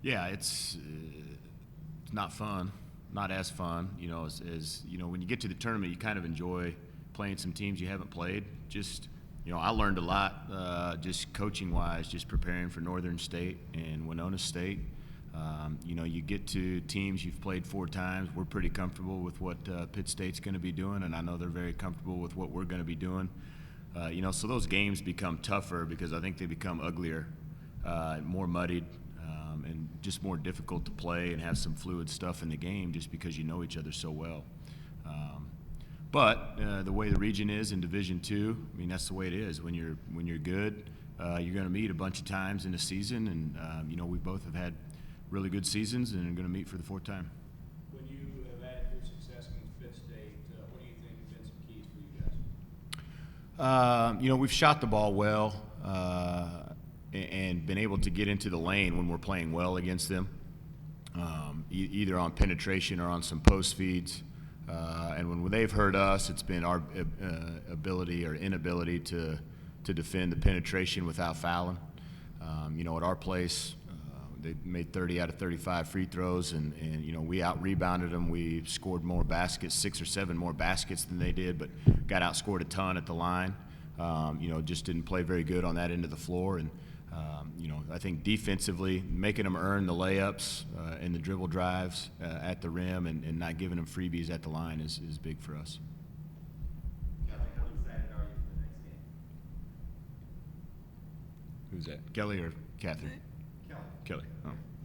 Yeah, it's not fun, not as fun. As when you get to the tournament, you kind of enjoy playing some teams you haven't played. Just I learned a lot just coaching-wise, just preparing for Northern State and Winona State. You get to teams you've played 4 times. We're pretty comfortable with what Pitt State's going to be doing, and I know they're very comfortable with what we're going to be doing. So those games become tougher because I think they become uglier, more muddied, and just more difficult to play and have some fluid stuff in the game just because you know each other so well. But the way the region is in Division II, I mean, that's the way it is. When you're good, you're going to meet a bunch of times in a season, and we both have had really good seasons and are going to meet for the 4th time. When you have had your success against Pitt State, what do you think have been some keys for you guys? We've shot the ball well and been able to get into the lane when we're playing well against them, either on penetration or on some post feeds. And when they've hurt us, it's been our ability or inability to defend the penetration without fouling. At our place, they made 30 out of 35 free throws, and we out-rebounded them. We scored more baskets, 6 or 7 more baskets than they did, but got outscored a ton at the line. Just didn't play very good on that end of the floor. And, I think defensively, making them earn the layups and the dribble drives at the rim and not giving them freebies at the line is big for us. Kelly, how excited are you for the next game? Who's that, Kelly or Catherine? Kelly.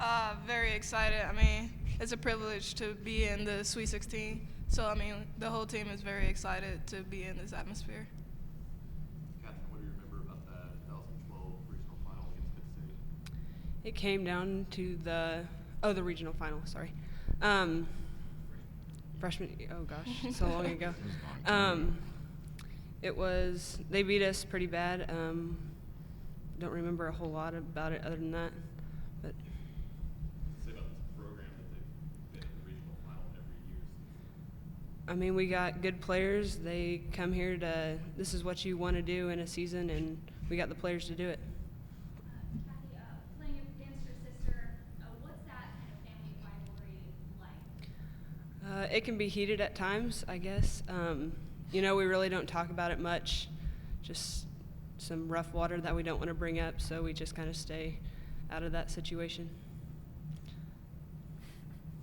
Oh. Very excited. I mean, it's a privilege to be in the Sweet 16. So, I mean, the whole team is very excited to be in this atmosphere. Catherine, what do you remember about the 2012 regional final against Pitt State? It came down to the regional final, sorry. Freshman, oh gosh, so long ago. They beat us pretty bad. Don't remember a whole lot about it other than that. But Say about this program that they've been in the regional final every year. I mean, we got good players. They come here this is what you want to do in a season, and we got the players to do it. Kathy, playing against your sister, what's that kind of family rivalry like? It can be heated at times, I guess. We really don't talk about it much, just some rough water that we don't want to bring up, so we just kind of stay out of that situation.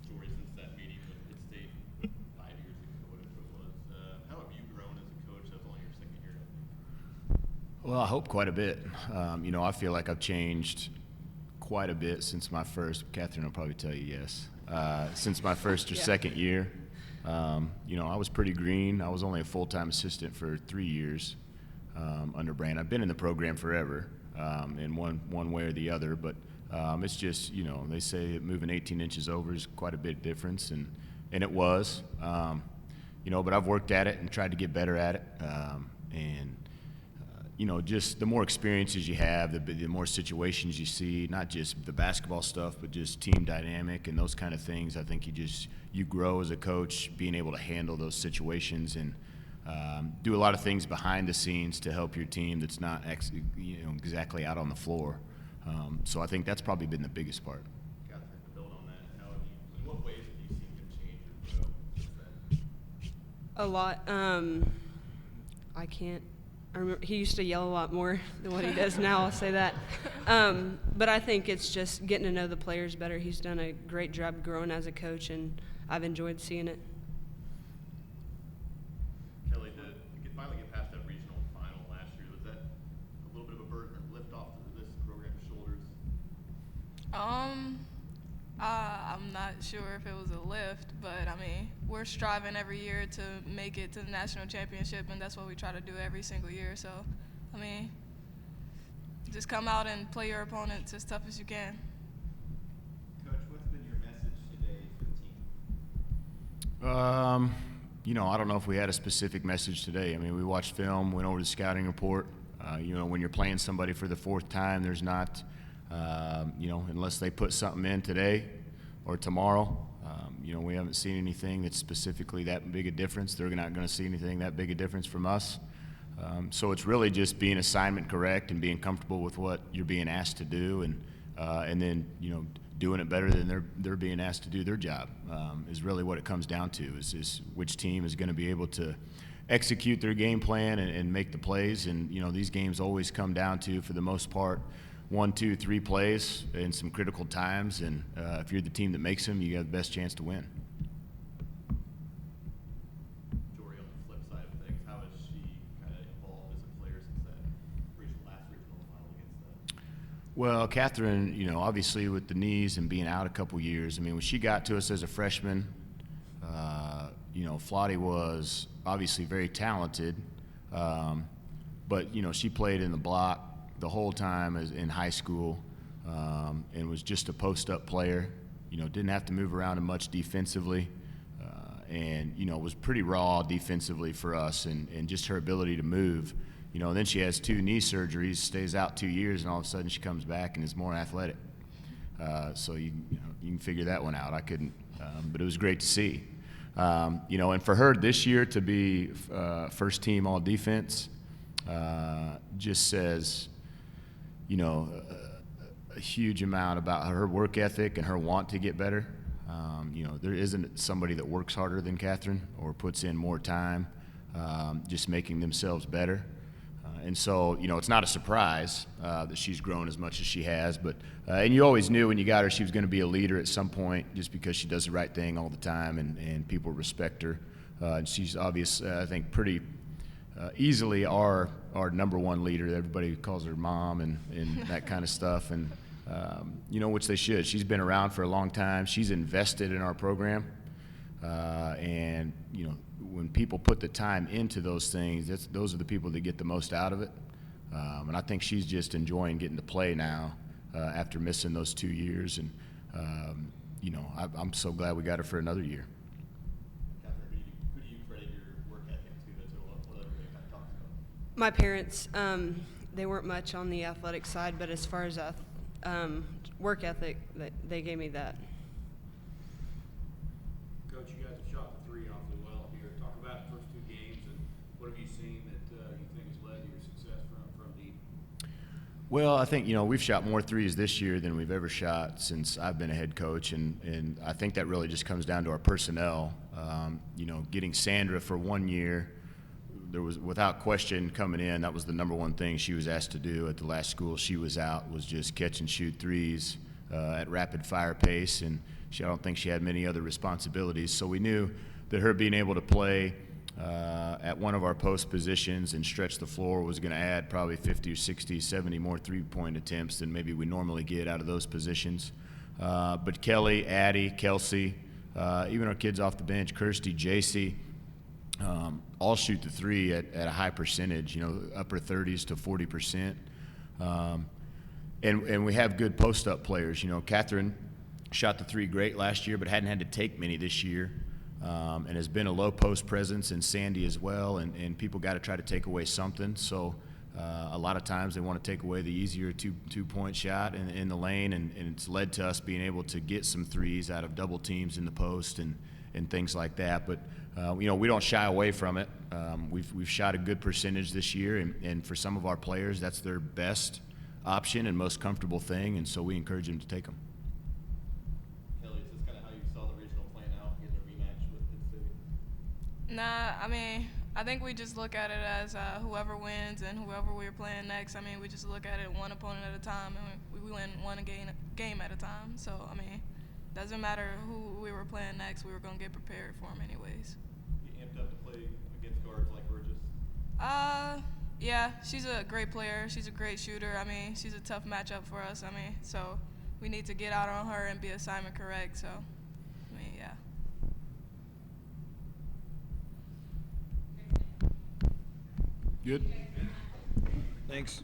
Story since that meeting with Pitt State 5 years ago, whatever it was. How have you grown as a coach? That's only your 2nd year, I think. Well, I hope quite a bit. I feel like I've changed quite a bit since my first. Catherine will probably tell you yes. Since my first or 2nd year, I was pretty green. I was only a full-time assistant for 3 years under Brand. I've been in the program forever. In one way or the other, but it's just, they say that moving 18 inches over is quite a big difference, and it was, but I've worked at it and tried to get better at it, just the more experiences you have, the more situations you see, not just the basketball stuff, but just team dynamic and those kind of things. I think you grow as a coach, being able to handle those situations and do a lot of things behind the scenes to help your team that's not exactly out on the floor. So I think that's probably been the biggest part. Catherine, to build on that, in what ways have you seen him change or grow since then? A lot. I remember he used to yell a lot more than what he does now, I'll say that. But I think it's just getting to know the players better. He's done a great job growing as a coach, and I've enjoyed seeing it. Kelly, to finally get past that regional final last year, was that a little bit of a burden or lift off this program's shoulders? I'm not sure if it was a lift, but I mean, we're striving every year to make it to the national championship, and that's what we try to do every single year. So, I mean, just come out and play your opponents as tough as you can. Coach, what's been your message today for the team? I don't know if we had a specific message today. I mean, we watched film, went over the scouting report. When you're playing somebody for the 4th time, there's not, unless they put something in today or tomorrow, we haven't seen anything that's specifically that big a difference. They're not going to see anything that big a difference from us. So it's really just being assignment correct and being comfortable with what you're being asked to do, and then doing it better than they're being asked to do their job, is really what it comes down to, is which team is going to be able to execute their game plan and make the plays. And, these games always come down to, for the most part, 1, 2, 3 plays in some critical times. And if you're the team that makes them, you have the best chance to win. Jory, on the flip side of things, how has she kind of evolved as a player since that last regional final against them? Well, Catherine, obviously with the knees and being out a couple years, when she got to us as a freshman, Flottie was obviously very talented, but, she played in the block the whole time as in high school, and was just a post-up player. Didn't have to move around much defensively, and, was pretty raw defensively for us, and just her ability to move. Then she has 2 knee surgeries, stays out 2 years, and all of a sudden she comes back and is more athletic. So you can figure that one out. I couldn't, but it was great to see. And for her this year to be first team all defense just says, a huge amount about her work ethic and her want to get better. There isn't somebody that works harder than Catherine or puts in more time, just making themselves better. And so, it's not a surprise that she's grown as much as she has. But and you always knew when you got her she was going to be a leader at some point, just because she does the right thing all the time and people respect her. And she's obviously, I think, pretty easily our number one leader. Everybody calls her mom and that kind of stuff. And, which they should. She's been around for a long time. She's invested in our program. And, when people put the time into those things, those are the people that get the most out of it. And I think she's just enjoying getting to play now after missing those 2 years. And, I'm so glad we got her for another year. Catherine, who do you credit your work ethic to? That's what everybody kind of talks about. My parents, they weren't much on the athletic side, but as far as work ethic, they gave me that. Coach, you guys have shot the 3 awfully well here. Talk about the first 2 games and what have you seen that you think has led to your success from deep? Well, I think, we've shot more threes this year than we've ever shot since I've been a head coach, and I think that really just comes down to our personnel. Getting Sandra for 1 year, there was, without question, coming in, that was the number one thing she was asked to do at the last school she was out, was just catch and shoot threes at rapid fire pace, and I don't think she had many other responsibilities. So we knew that her being able to play at one of our post positions and stretch the floor was going to add probably 50 or 60, 70 more three-point attempts than maybe we normally get out of those positions. But Kelly, Addie, Kelsey, even our kids off the bench, Kirsty, JC, all shoot the 3 at a high percentage, upper 30s to 40%. And we have good post-up players. Catherine shot the 3 great last year, but hadn't had to take many this year, and has been a low post presence, and Sandy as well, and people got to try to take away something. So a lot of times they want to take away the easier two-point shot in the lane, and it's led to us being able to get some 3s out of double teams in the post and things like that. But we don't shy away from it. We've shot a good percentage this year, and for some of our players, that's their best option and most comfortable thing, and so we encourage them to take them. Kelly, is this kind of how you saw the regional playing out, getting a rematch with Pitt State? Nah, I think we just look at it as whoever wins and whoever we're playing next. We just look at it one opponent at a time, and we win one game at a time. So, doesn't matter who we were playing next, we were going to get prepared for them anyways. You amped up to play against guards like Burgess? Yeah, she's a great player. She's a great shooter. She's a tough matchup for us. So we need to get out on her and be assignment correct. So, yeah. Good. Thanks.